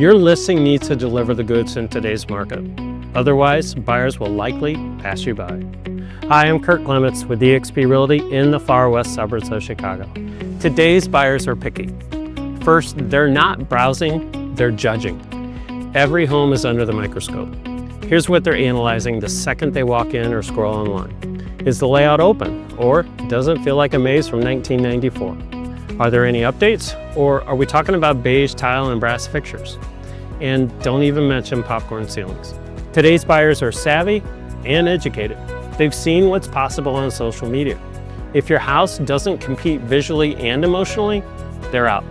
Your listing needs to deliver the goods in today's market. Otherwise, buyers will likely pass you by. Hi, I'm Kurt Clements with eXp Realty in the far west suburbs of Chicago. Today's buyers are picky. First, they're not browsing, they're judging. Every home is under the microscope. Here's what they're analyzing the second they walk in or scroll online. Is the layout open, or does it feel like a maze from 1994? Are there any updates, or are we talking about beige tile and brass fixtures? And don't even mention popcorn ceilings. Today's buyers are savvy and educated. They've seen what's possible on social media. If your house doesn't compete visually and emotionally, they're out.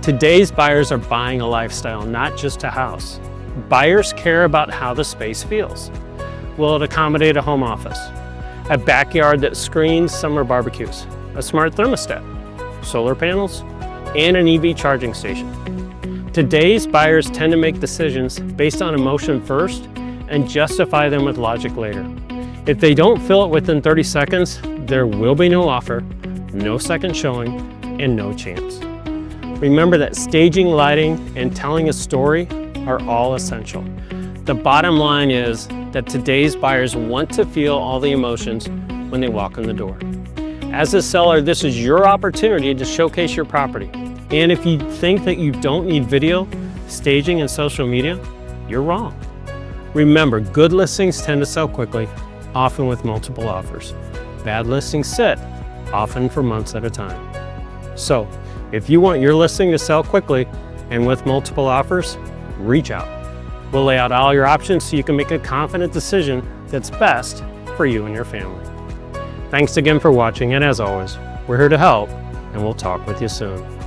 Today's buyers are buying a lifestyle, not just a house. Buyers care about how the space feels. Will it accommodate a home office? A backyard that screens summer barbecues? A smart thermostat? Solar panels? And an EV charging station? Today's buyers tend to make decisions based on emotion first and justify them with logic later. If they don't fill it within 30 seconds, there will be no offer, no second showing, and no chance. Remember that staging, lighting, and telling a story are all essential. The bottom line is that today's buyers want to feel all the emotions when they walk in the door. As a seller, this is your opportunity to showcase your property. And if you think that you don't need video, staging, and social media, you're wrong. Remember, good listings tend to sell quickly, often with multiple offers. Bad listings sit, often for months at a time. So, if you want your listing to sell quickly and with multiple offers, reach out. We'll lay out all your options so you can make a confident decision that's best for you and your family. Thanks again for watching, and as always, we're here to help, and we'll talk with you soon.